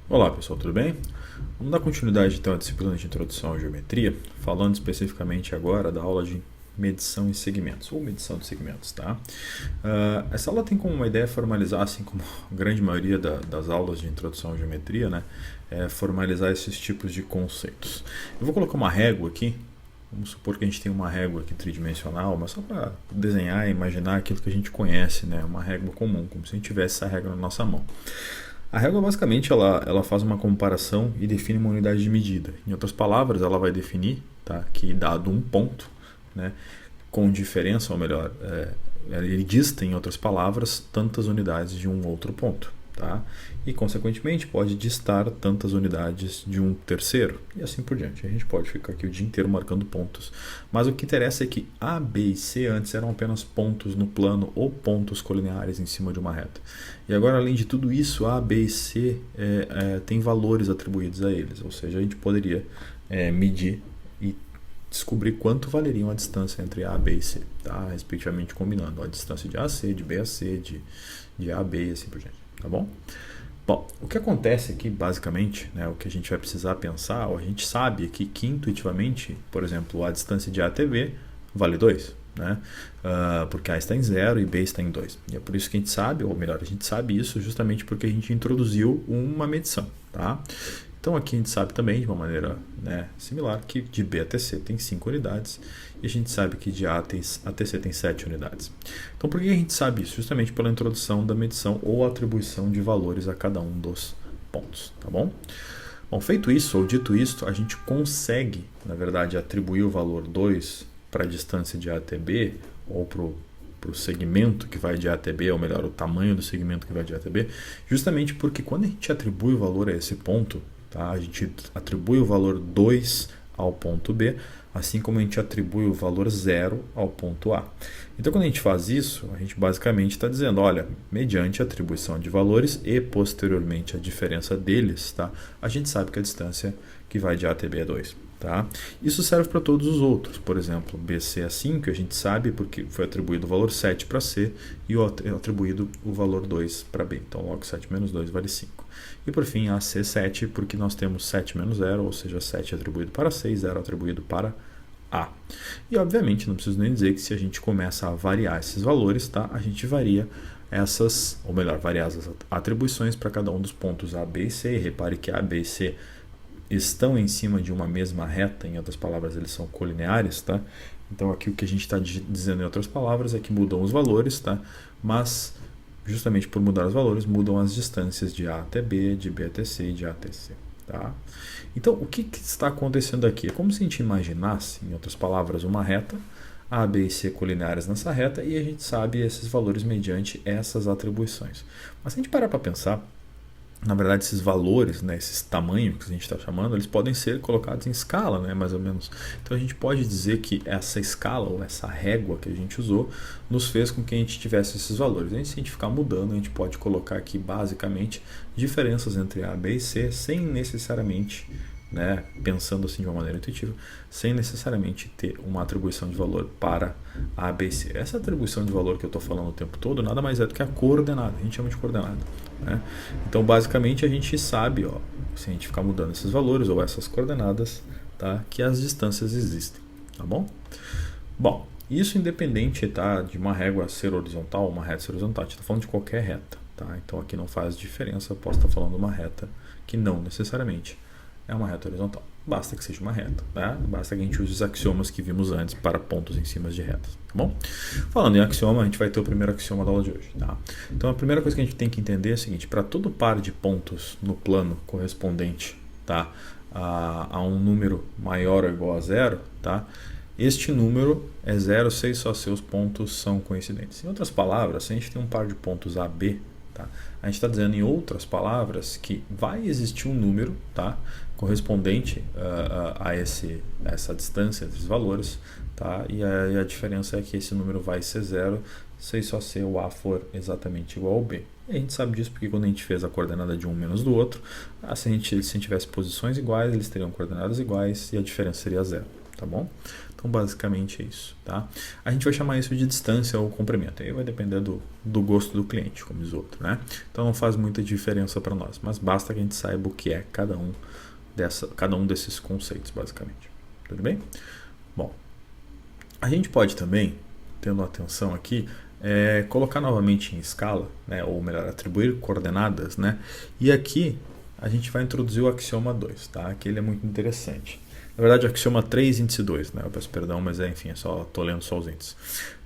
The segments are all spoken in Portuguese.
Olá pessoal, tudo bem? Vamos dar continuidade então à disciplina de Introdução à Geometria, falando especificamente agora da aula de medição em segmentos, ou medição de segmentos, tá? Essa aula tem como uma ideia formalizar, assim como a grande maioria das aulas de Introdução à Geometria, né? Formalizar esses tipos de conceitos. Eu vou colocar uma régua aqui. Vamos supor que a gente tem uma régua aqui tridimensional, mas só para desenhar e imaginar aquilo que a gente conhece, né? Uma régua comum, como se a gente tivesse essa régua na nossa mão. A régua basicamente ela faz uma comparação e define uma unidade de medida. Em outras palavras, ela vai definir, tá, que dado um ponto, né, com diferença, ou melhor, ele dista, em outras palavras, tantas unidades de um outro ponto. Tá? E, consequentemente, pode distar tantas unidades de um terceiro, e assim por diante. A gente pode ficar aqui o dia inteiro marcando pontos. Mas o que interessa é que A, B e C antes eram apenas pontos no plano ou pontos colineares em cima de uma reta. E agora, além de tudo isso, A, B e C tem valores atribuídos a eles. Ou seja, a gente poderia medir e descobrir quanto valeriam a distância entre A, B e C, tá? Respectivamente combinando a distância de A a C, de B a C, de A a B e assim por diante. Tá bom? Bom, o que acontece aqui, basicamente, né, o que a gente vai precisar pensar, ou a gente sabe aqui que intuitivamente, por exemplo, a distância de A até B vale 2, né? Porque A está em 0 e B está em 2. E é por isso que a gente sabe, ou melhor, a gente sabe isso justamente porque a gente introduziu uma medição. Tá? Então aqui a gente sabe também, de uma maneira, né, similar, que de B até C tem 5 unidades e a gente sabe que de A até C tem 7 unidades. Então por que a gente sabe isso? Justamente pela introdução da medição ou atribuição de valores a cada um dos pontos. Tá bom? Bom, feito isso, ou dito isso, a gente consegue, na verdade, atribuir o valor 2 para a distância de A até B, ou para o segmento que vai de A até B, ou melhor, o tamanho do segmento que vai de A até B, justamente porque quando a gente atribui o valor a esse ponto, tá, a gente atribui o valor 2 ao ponto B, assim como a gente atribui o valor 0 ao ponto A. Então, quando a gente faz isso, a gente basicamente está dizendo, olha, mediante a atribuição de valores e posteriormente a diferença deles, tá, a gente sabe que a distância que vai de A até B é 2. Tá? Isso serve para todos os outros, por exemplo, BC é 5, a gente sabe porque foi atribuído o valor 7 para C e atribuído o valor 2 para B. Então, logo 7 menos 2 vale 5. E por fim, AC 7, porque nós temos 7 menos 0, ou seja, 7 atribuído para C e 0 atribuído para A. E obviamente, não preciso nem dizer que se a gente começa a variar esses valores, tá? A gente varia essas, ou melhor, variar as atribuições para cada um dos pontos A, B e C. E repare que A, B e C estão em cima de uma mesma reta, em outras palavras, eles são colineares, tá? Então aqui o que a gente está dizendo em outras palavras é que mudam os valores, tá? Mas justamente por mudar os valores, mudam as distâncias de A até B, de B até C e de A até C, tá? Então o que está acontecendo aqui? É como se a gente imaginasse, em outras palavras, uma reta, A, B e C colineares nessa reta, e a gente sabe esses valores mediante essas atribuições. Mas se a gente parar para pensar, na verdade, esses valores, né, esses tamanhos que a gente está chamando, eles podem ser colocados em escala, né, mais ou menos. Então a gente pode dizer que essa escala ou essa régua que a gente usou nos fez com que a gente tivesse esses valores. E se a gente ficar mudando, a gente pode colocar aqui basicamente diferenças entre A, B e C sem necessariamente, né, pensando assim de uma maneira intuitiva, sem necessariamente ter uma atribuição de valor para A, B e C. Essa atribuição de valor que eu estou falando o tempo todo nada mais é do que a coordenada, a gente chama de coordenada. Né? Então basicamente a gente sabe, ó, se a gente ficar mudando esses valores ou essas coordenadas, tá, que as distâncias existem. Tá bom? Bom, isso independente, tá, de uma régua ser horizontal ou uma reta ser horizontal, a gente está falando de qualquer reta. Tá? Então aqui não faz diferença, eu posso estar falando de uma reta que não necessariamente é uma reta horizontal. Basta que seja uma reta, né? Basta que a gente use os axiomas que vimos antes para pontos em cima de retas, tá bom? Falando em axioma, a gente vai ter o primeiro axioma da aula de hoje, tá? Então a primeira coisa que a gente tem que entender é o seguinte: para todo par de pontos no plano correspondente, tá, a um número maior ou igual a zero, tá, este número é zero se só seus pontos são coincidentes. Em outras palavras, se a gente tem um par de pontos A, B, tá, a gente está dizendo em outras palavras que vai existir um número, tá, correspondente a essa distância entre os valores, tá, e a diferença é que esse número vai ser zero se só se o A for exatamente igual ao B. E a gente sabe disso porque quando a gente fez a coordenada de um menos do outro, se a gente tivesse posições iguais, eles teriam coordenadas iguais e a diferença seria zero. Tá tá bom? Então, basicamente é isso, tá? A gente vai chamar isso de distância ou comprimento, aí vai depender do gosto do cliente, como diz o outro, né? Então, não faz muita diferença para nós, mas basta que a gente saiba o que é cada um desses conceitos, basicamente. Tudo bem? Bom, a gente pode também, tendo atenção aqui, colocar novamente em escala, né? Ou melhor, atribuir coordenadas, né? E aqui a gente vai introduzir o axioma 2, tá? Que ele é muito interessante. Na verdade, axioma 3, índice 2, né? Eu peço perdão, mas enfim, estou lendo só os índices.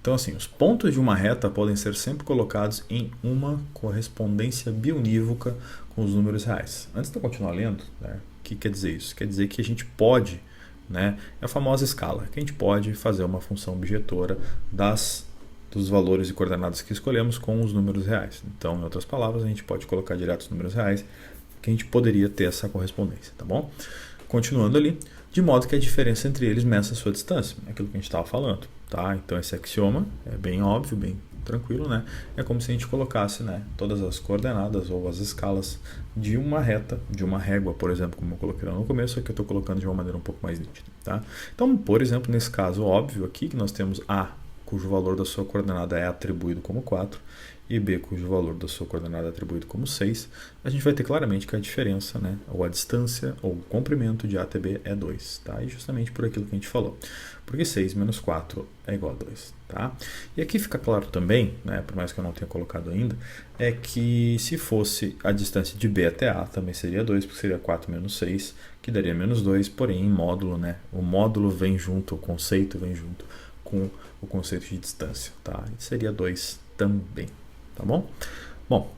Então, assim, os pontos de uma reta podem ser sempre colocados em uma correspondência biunívoca com os números reais. Antes de eu continuar lendo, né, o que quer dizer isso? Quer dizer que a gente pode, né, é a famosa escala, que a gente pode fazer uma função objetora dos valores e coordenadas que escolhemos com os números reais. Então, em outras palavras, a gente pode colocar direto os números reais, que a gente poderia ter essa correspondência, tá bom? Continuando ali, de modo que a diferença entre eles meça a sua distância, é aquilo que a gente estava falando, tá? Então esse axioma é bem óbvio, bem tranquilo, né? É como se a gente colocasse, né, todas as coordenadas ou as escalas de uma reta, de uma régua, por exemplo, como eu coloquei lá no começo, aqui eu estou colocando de uma maneira um pouco mais nítida, tá? Então, por exemplo, nesse caso óbvio aqui, que nós temos A, cujo valor da sua coordenada é atribuído como 4, e B, cujo valor da sua coordenada é atribuído como 6, a gente vai ter claramente que a diferença, né, ou a distância, ou o comprimento de A até B é 2, tá? E justamente por aquilo que a gente falou, porque 6 menos 4 é igual a 2, tá? E aqui fica claro também, né, por mais que eu não tenha colocado ainda, é que se fosse a distância de B até A, também seria 2, porque seria 4 menos 6, que daria menos 2, porém em módulo, né, o módulo vem junto, o conceito vem junto com o conceito de distância, tá? E seria 2 também. Tá bom? Bom,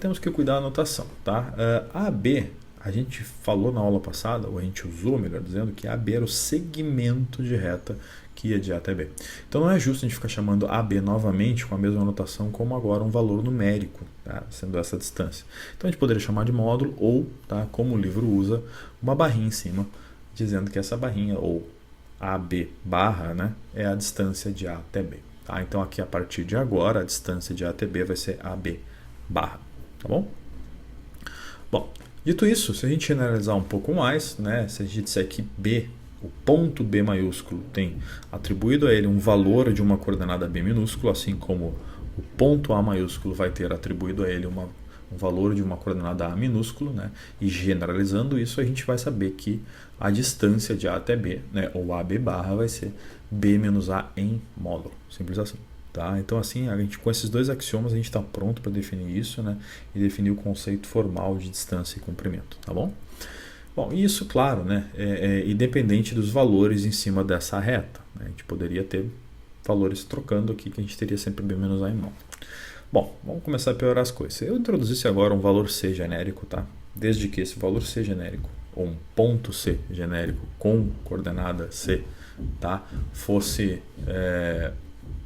temos que cuidar da anotação, tá? AB, a gente falou na aula passada, ou a gente usou, melhor dizendo, que AB era o segmento de reta que ia de A até B. Então não é justo a gente ficar chamando AB novamente com a mesma anotação como agora um valor numérico, tá? Sendo essa distância. Então a gente poderia chamar de módulo ou, tá, como o livro usa, uma barrinha em cima, dizendo que essa barrinha, ou AB barra, né, é a distância de A até B. Tá? Então aqui a partir de agora a distância de A até B vai ser AB barra, tá bom? Bom, dito isso, se a gente generalizar um pouco mais, né, se a gente disser que B, o ponto B maiúsculo tem atribuído a ele um valor de uma coordenada B minúsculo, assim como o ponto A maiúsculo vai ter atribuído a ele um valor de uma coordenada A minúsculo, né, e generalizando isso a gente vai saber que a distância de A até B, né, ou AB barra, vai ser B menos A em módulo, simples assim. Tá? Então assim, a gente, com esses dois axiomas a gente está pronto para definir isso, né, e definir o conceito formal de distância e comprimento, tá bom? Bom, isso, claro, né, é independente dos valores em cima dessa reta, né? A gente poderia ter valores trocando aqui, que a gente teria sempre B menos A em módulo. Bom, vamos começar a piorar as coisas. Eu introduzisse agora um valor C genérico, tá? Desde que esse valor C genérico, ou um ponto C genérico com coordenada C, tá, fosse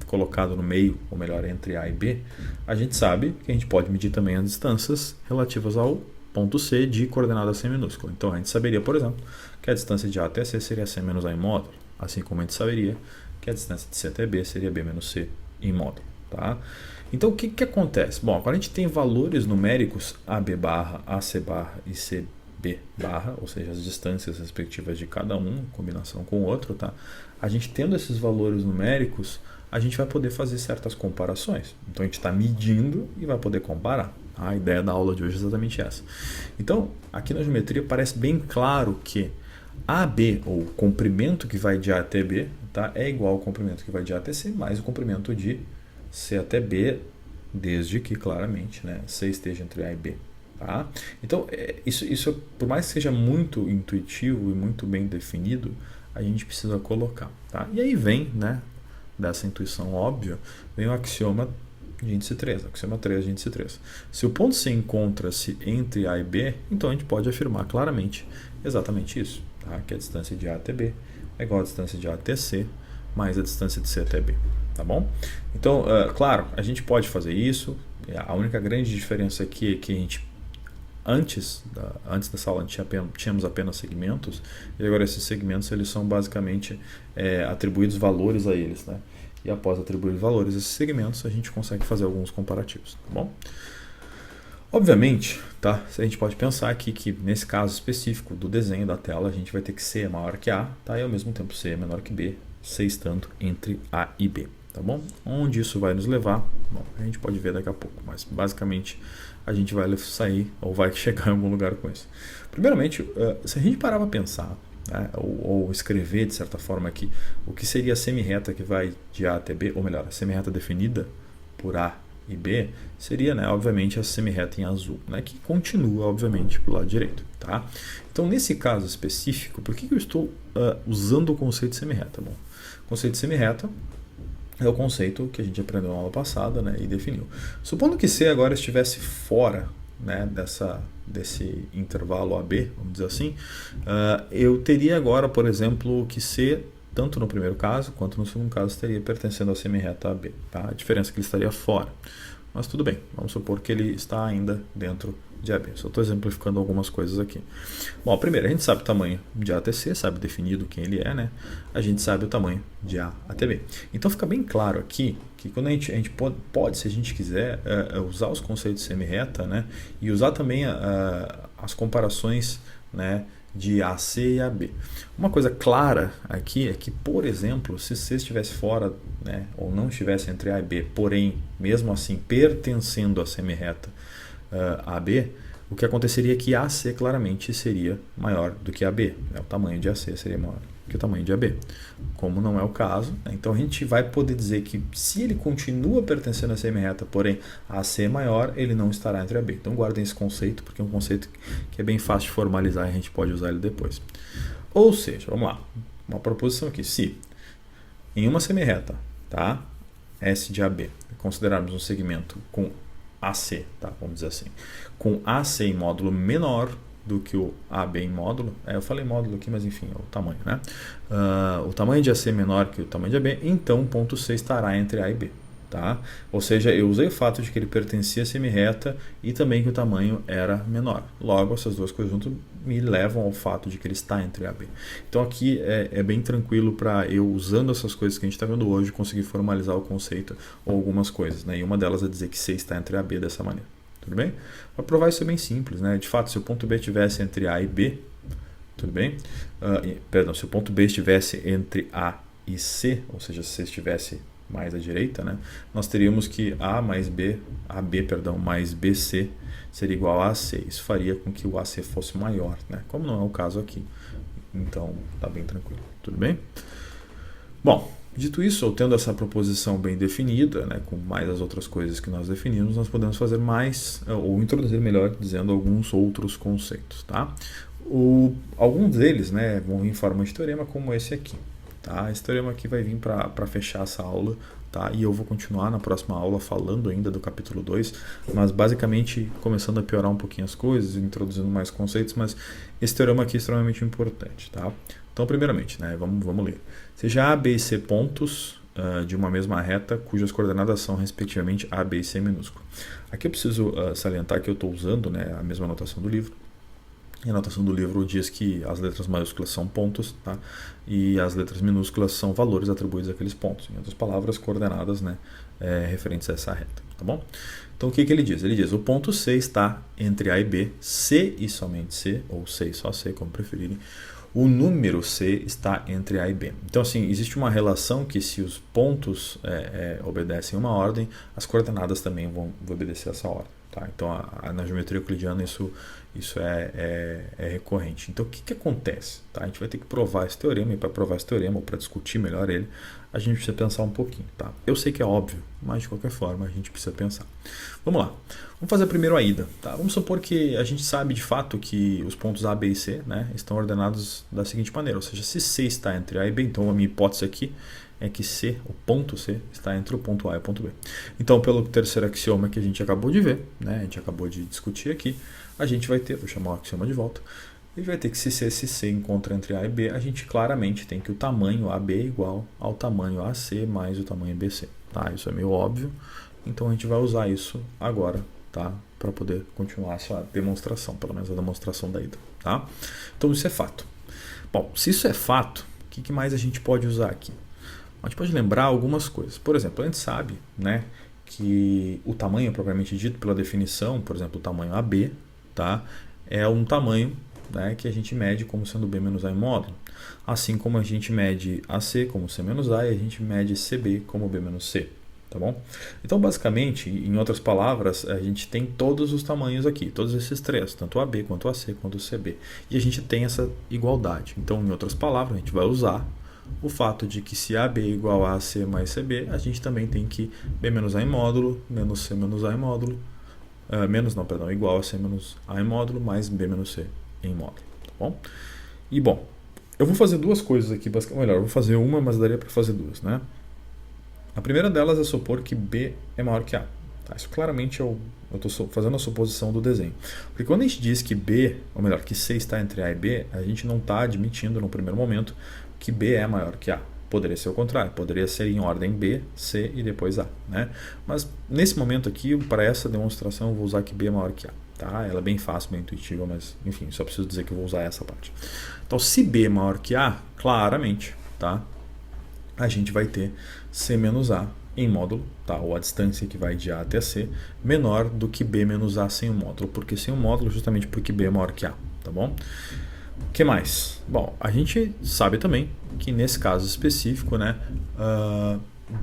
colocado no meio, ou melhor, entre A e B, a gente sabe que a gente pode medir também as distâncias relativas ao ponto C de coordenada C minúscula. Então a gente saberia, por exemplo, que a distância de A até C seria C menos A em módulo, assim como a gente saberia que a distância de C até B seria B menos C em módulo. Tá? Então o que acontece? Bom, agora a gente tem valores numéricos AB barra, AC barra e CB barra, ou seja, as distâncias respectivas de cada um, em combinação com o outro, tá? A gente tendo esses valores numéricos, a gente vai poder fazer certas comparações. Então a gente está medindo e vai poder comparar. A ideia da aula de hoje é exatamente essa. Então, aqui na geometria parece bem claro que AB, ou comprimento que vai de A até B, tá, é igual ao comprimento que vai de A até C, mais o comprimento de C até B, desde que, claramente, né, C esteja entre A e B. Tá? Então, isso, por mais que seja muito intuitivo e muito bem definido, a gente precisa colocar. Tá? E aí vem, né, dessa intuição óbvia, vem o axioma de índice 3, axioma 3 de índice 3. Se o ponto C encontra-se entre A e B, então a gente pode afirmar claramente exatamente isso, tá? Que a distância de A até B é igual à distância de A até C, mais a distância de C até B. Tá bom? Então, claro, a gente pode fazer isso. A única grande diferença aqui é que a gente, antes dessa aula, tínhamos apenas segmentos, e agora esses segmentos eles são basicamente atribuídos valores a eles, né? E após atribuir valores a esses segmentos, a gente consegue fazer alguns comparativos, tá bom? Obviamente, tá? A gente pode pensar aqui que nesse caso específico do desenho da tela, a gente vai ter que C é maior que A, tá? E ao mesmo tempo C é menor que B, C estando entre A e B, tá bom? Onde isso vai nos levar, bom, a gente pode ver daqui a pouco, mas basicamente a gente vai sair ou vai chegar em algum lugar com isso. Primeiramente, se a gente parar para pensar, né, ou escrever de certa forma aqui, o que seria a semi-reta que vai de A até B, ou melhor, a semi-reta definida por A e B, seria, né, obviamente, a semi-reta em azul, né, que continua, obviamente, para o lado direito. Tá? Então, nesse caso específico, por que eu estou usando o conceito de semi-reta? Bom, o conceito de semi-reta é o conceito que a gente aprendeu na aula passada, né, e definiu. Supondo que C agora estivesse fora, né, desse intervalo AB, vamos dizer assim, eu teria agora, por exemplo, que C, tanto no primeiro caso quanto no segundo caso, estaria pertencendo à semi-reta AB. Tá? A diferença é que ele estaria fora. Mas tudo bem, vamos supor que ele está ainda dentro de AB. Só estou exemplificando algumas coisas aqui. Bom, primeiro, a gente sabe o tamanho de A até C, sabe definido quem ele é, né? A gente sabe o tamanho de A até B. Então fica bem claro aqui que quando a gente pode, se a gente quiser, usar os conceitos de semi-reta, né? E usar também as comparações, né, de AC e AB. Uma coisa clara aqui é que, por exemplo, se C estivesse fora, né, ou não estivesse entre A e B, porém, mesmo assim, pertencendo à semi-reta AB, o que aconteceria é que AC claramente seria maior do que AB. Né? O tamanho de AC seria maior que o tamanho de AB. Como não é o caso, né? Então a gente vai poder dizer que se ele continua pertencendo à semi-reta, porém AC é maior, ele não estará entre AB. Então guardem esse conceito, porque é um conceito que é bem fácil de formalizar e a gente pode usar ele depois. Ou seja, vamos lá, uma proposição aqui, se em uma semi-reta, tá, S de AB, considerarmos um segmento com AC, tá, vamos dizer assim, com AC em módulo menor do que o AB em módulo, eu falei módulo aqui, mas enfim, é o tamanho, né? O tamanho de AC menor que o tamanho de AB, então o ponto C estará entre A e B, tá? Ou seja, eu usei o fato de que ele pertencia à semi-reta e também que o tamanho era menor. Logo, essas duas coisas juntas me levam ao fato de que ele está entre A e B. Então aqui é bem tranquilo para eu, usando essas coisas que a gente está vendo hoje, conseguir formalizar o conceito ou algumas coisas, né? E uma delas é dizer que C está entre A e B dessa maneira. Tudo bem? Para provar isso é bem simples, né? De fato, se o ponto B estivesse entre A e B, tudo bem? Perdão, se o ponto B estivesse entre A e C, ou seja, se C estivesse mais à direita, né? Nós teríamos que AB, mais BC seria igual a AC. Isso faria com que o AC fosse maior, né? Como não é o caso aqui. Então, tá bem tranquilo. Tudo bem? Bom, dito isso, ou tendo essa proposição bem definida, né, com mais as outras coisas que nós definimos, nós podemos fazer mais, ou introduzir melhor, dizendo alguns outros conceitos. Tá? Alguns deles, né, vão vir em forma de teorema, como esse aqui. Tá? Esse teorema aqui vai vir para fechar essa aula, tá? E eu vou continuar na próxima aula falando ainda do capítulo 2, mas basicamente começando a piorar um pouquinho as coisas, introduzindo mais conceitos, mas esse teorema aqui é extremamente importante. Tá? Então, primeiramente, né, vamos ler. Seja A, B e C pontos de uma mesma reta cujas coordenadas são respectivamente A, B e C minúsculo. Aqui eu preciso salientar que eu estou usando, né, a mesma anotação do livro. E a anotação do livro diz que as letras maiúsculas são pontos, tá? E as letras minúsculas são valores atribuídos àqueles pontos. Em outras palavras, coordenadas, né, referentes a essa reta. Tá bom? Então o que ele diz? Ele diz: o ponto C está entre A e B, C e somente C, ou C e só C, como preferirem. O número C está entre A e B. Então, assim, existe uma relação que se os pontos obedecem uma ordem, as coordenadas também vão obedecer essa ordem. Tá? Então, na geometria euclidiana isso é recorrente. Então, o que acontece? Tá? A gente vai ter que provar esse teorema, e para provar esse teorema, ou para discutir melhor ele, a gente precisa pensar um pouquinho. Tá? Eu sei que é óbvio, mas de qualquer forma a gente precisa pensar. Vamos lá. Vamos fazer primeiro a ida. Tá? Vamos supor que a gente sabe de fato que os pontos A, B e C, né, estão ordenados da seguinte maneira. Ou seja, se C está entre A e B, então a minha hipótese aqui é que C, o ponto C, está entre o ponto A e o ponto B. Então, pelo terceiro axioma que a gente acabou de ver, né, a gente acabou de discutir aqui, a gente vai ter, vou chamar o axioma de volta, e vai ter que se C encontra entre A e B, a gente claramente tem que o tamanho AB é igual ao tamanho AC mais o tamanho BC. Tá? Isso é meio óbvio, então a gente vai usar isso agora, tá? Para poder continuar essa demonstração, pelo menos a demonstração da ida. Tá? Então isso é fato. Bom, se isso é fato, o que mais a gente pode usar aqui? A gente pode lembrar algumas coisas. Por exemplo, a gente sabe, né, que o tamanho propriamente dito, pela definição, por exemplo, o tamanho AB, tá? É um tamanho, né, que a gente mede como sendo B menos A em módulo. Assim como a gente mede AC como C menos A e a gente mede CB como B menos C. Tá bom? Então, basicamente, em outras palavras, a gente tem todos os tamanhos aqui, todos esses três, tanto o AB, quanto o AC, quanto o CB. E a gente tem essa igualdade. Então, em outras palavras, a gente vai usar o fato de que se AB é igual a AC mais CB, a gente também tem que B menos A em módulo, menos C menos A em módulo, igual a C menos A em módulo, mais B menos C em módulo. Tá bom? E, bom, eu vou fazer duas coisas aqui, melhor, eu vou fazer uma, mas daria para fazer duas, né? A primeira delas é supor que B é maior que A. Tá? Isso claramente eu estou fazendo a suposição do desenho. Porque quando a gente diz que B, ou melhor, que C está entre A e B, a gente não está admitindo no primeiro momento que B é maior que A. Poderia ser o contrário, poderia ser em ordem B, C e depois A. Né? Mas nesse momento aqui, para essa demonstração, eu vou usar que B é maior que A. Tá? Ela é bem fácil, bem intuitiva, mas enfim, só preciso dizer que eu vou usar essa parte. Então, se B é maior que A, claramente, tá? A gente vai ter C menos A em módulo, tá? Ou a distância que vai de A até C, menor do que B menos A sem o módulo. Por que sem o módulo? Justamente porque B é maior que A, tá bom? O que mais? Bom, a gente sabe também que nesse caso específico, né,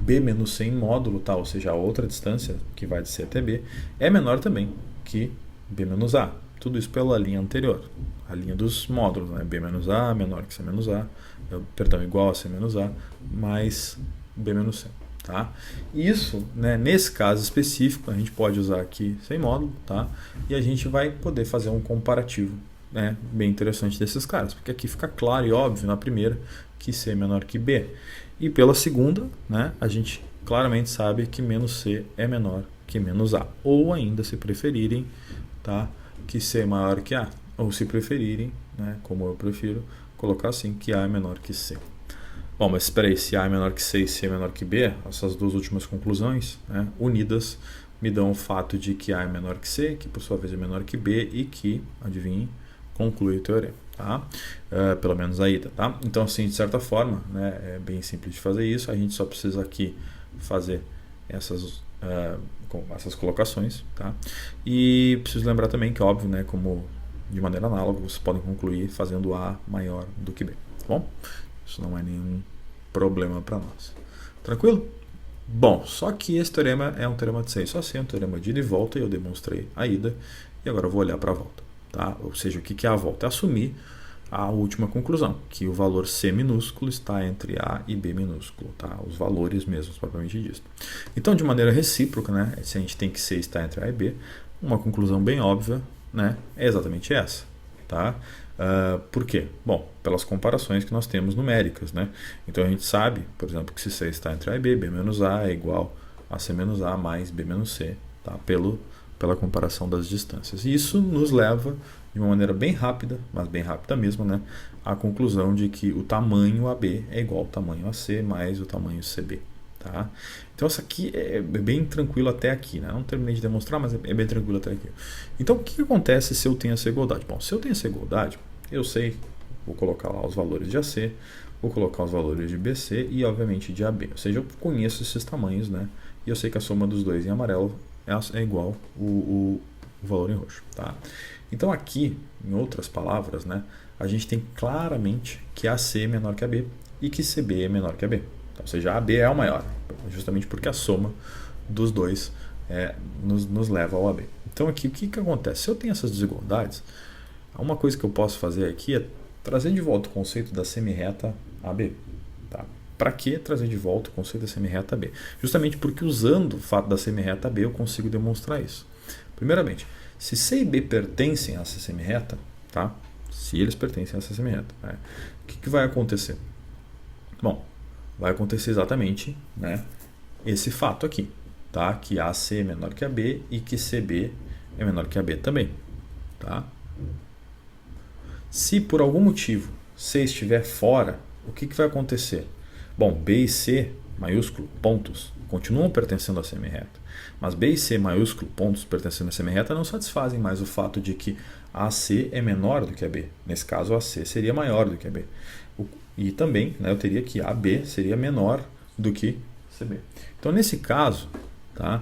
B menos C em módulo, tá? Ou seja, a outra distância que vai de C até B, é menor também que B menos A. Tudo isso pela linha anterior, a linha dos módulos, né? B menos A menor que C menos A, igual a C menos A, mais B menos C. Tá? Isso, né, nesse caso específico, a gente pode usar aqui sem módulo, tá? E a gente vai poder fazer um comparativo, né, bem interessante desses caras, porque aqui fica claro e óbvio na primeira que C é menor que B. E pela segunda, né, a gente claramente sabe que menos C é menor que menos A. Ou ainda, se preferirem, tá, que C é maior que A. Ou se preferirem, né, como eu prefiro, colocar assim, que A é menor que C. Bom, mas espera aí, se A é menor que C e C é menor que B, essas duas últimas conclusões, né, unidas me dão o fato de que A é menor que C, que por sua vez é menor que B e que, adivinhe, conclui o teorema. Tá? Pelo menos a ida. Tá? Então, assim, de certa forma, né, é bem simples de fazer isso, a gente só precisa aqui fazer essas colocações. Tá? E preciso lembrar também que, óbvio, né, como de maneira análoga, vocês podem concluir fazendo A maior do que B. Tá bom? Isso não é nenhum problema para nós. Tranquilo? Bom, só que esse teorema é um teorema de 6 só C, é um teorema de ida e volta, e eu demonstrei a ida, e agora eu vou olhar para a volta. Tá? Ou seja, o que é a volta? É assumir a última conclusão, que o valor C minúsculo está entre A e B minúsculo, tá? Os valores mesmos, propriamente dito. Então, de maneira recíproca, né, se a gente tem que C está entre A e B, uma conclusão bem óbvia, né, é exatamente essa. Tá? Por quê? Bom, pelas comparações que nós temos numéricas. Né? Então, a gente sabe, por exemplo, que se C está entre A e B, B menos A é igual a C menos A mais B menos C, tá? Pela comparação das distâncias. E isso nos leva, de uma maneira bem rápida, mas bem rápida mesmo, né, à conclusão de que o tamanho AB é igual ao tamanho AC mais o tamanho CB. Tá? Então, isso aqui é bem tranquilo até aqui. Né? Não terminei de demonstrar, mas é bem tranquilo até aqui. Então, o que acontece se eu tenho essa igualdade? Bom, se eu tenho essa igualdade, eu sei, vou colocar lá os valores de AC, vou colocar os valores de BC e, obviamente, de AB. Ou seja, eu conheço esses tamanhos, né? E eu sei que a soma dos dois em amarelo é igual o valor em roxo. Tá? Então, aqui, em outras palavras, né, a gente tem claramente que AC é menor que AB e que CB é menor que AB. Ou seja, a AB é o maior, justamente porque a soma dos dois nos leva ao AB. Então, aqui, o que acontece? Se eu tenho essas desigualdades, uma coisa que eu posso fazer aqui é trazer de volta o conceito da semirreta AB. Tá? Para que trazer de volta o conceito da semirreta AB? Justamente porque usando o fato da semirreta AB eu consigo demonstrar isso. Primeiramente, se C e B pertencem a essa semirreta, tá? Se eles pertencem a essa semirreta, né, o que vai acontecer? Bom, vai acontecer exatamente, né, esse fato aqui, tá? Que AC é menor que AB e que CB é menor que AB também. Tá? Se por algum motivo C estiver fora, o que vai acontecer? Bom, B e C, maiúsculo, pontos, continuam pertencendo à semirreta. Mas B e C, maiúsculo, pontos, pertencendo à semirreta, não satisfazem mais o fato de que AC é menor do que AB. Nesse caso, AC seria maior do que AB. E também, né, eu teria que AB seria menor do que CB. Então, nesse caso, tá?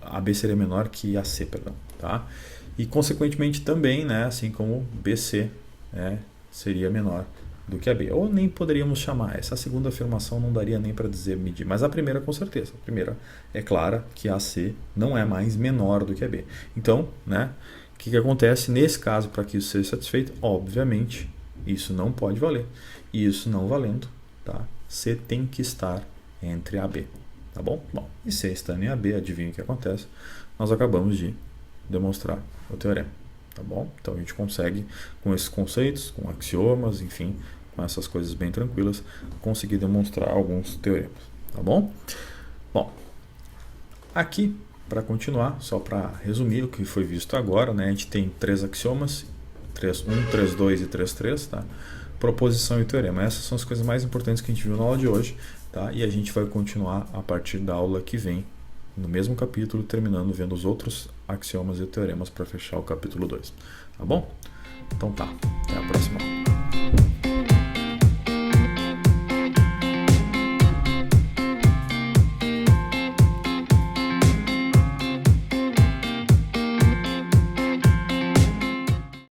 AB seria menor que AC, perdão, tá? E consequentemente também, né, assim como BC, né, seria menor do que AB. Ou nem poderíamos chamar, essa segunda afirmação não daria nem para dizer medir, mas a primeira com certeza. A primeira é clara que AC não é mais menor do que AB. Então, né, o que acontece nesse caso para que isso seja satisfeito? Obviamente, isso não pode valer. E isso não valendo, tá? C tem que estar entre AB, tá bom? Bom, e C estando em AB, adivinha o que acontece? Nós acabamos de demonstrar o teorema, tá bom? Então a gente consegue, com esses conceitos, com axiomas, enfim, com essas coisas bem tranquilas, conseguir demonstrar alguns teoremas, tá bom? Bom, aqui, para continuar, só para resumir o que foi visto agora, né, a gente tem 3 axiomas, 3.1, 3.2 e 3.3, tá? Proposição e teorema. Essas são as coisas mais importantes que a gente viu na aula de hoje, tá? E a gente vai continuar a partir da aula que vem, no mesmo capítulo, terminando vendo os outros axiomas e teoremas para fechar o capítulo 2. Tá bom? Então tá, até a próxima aula.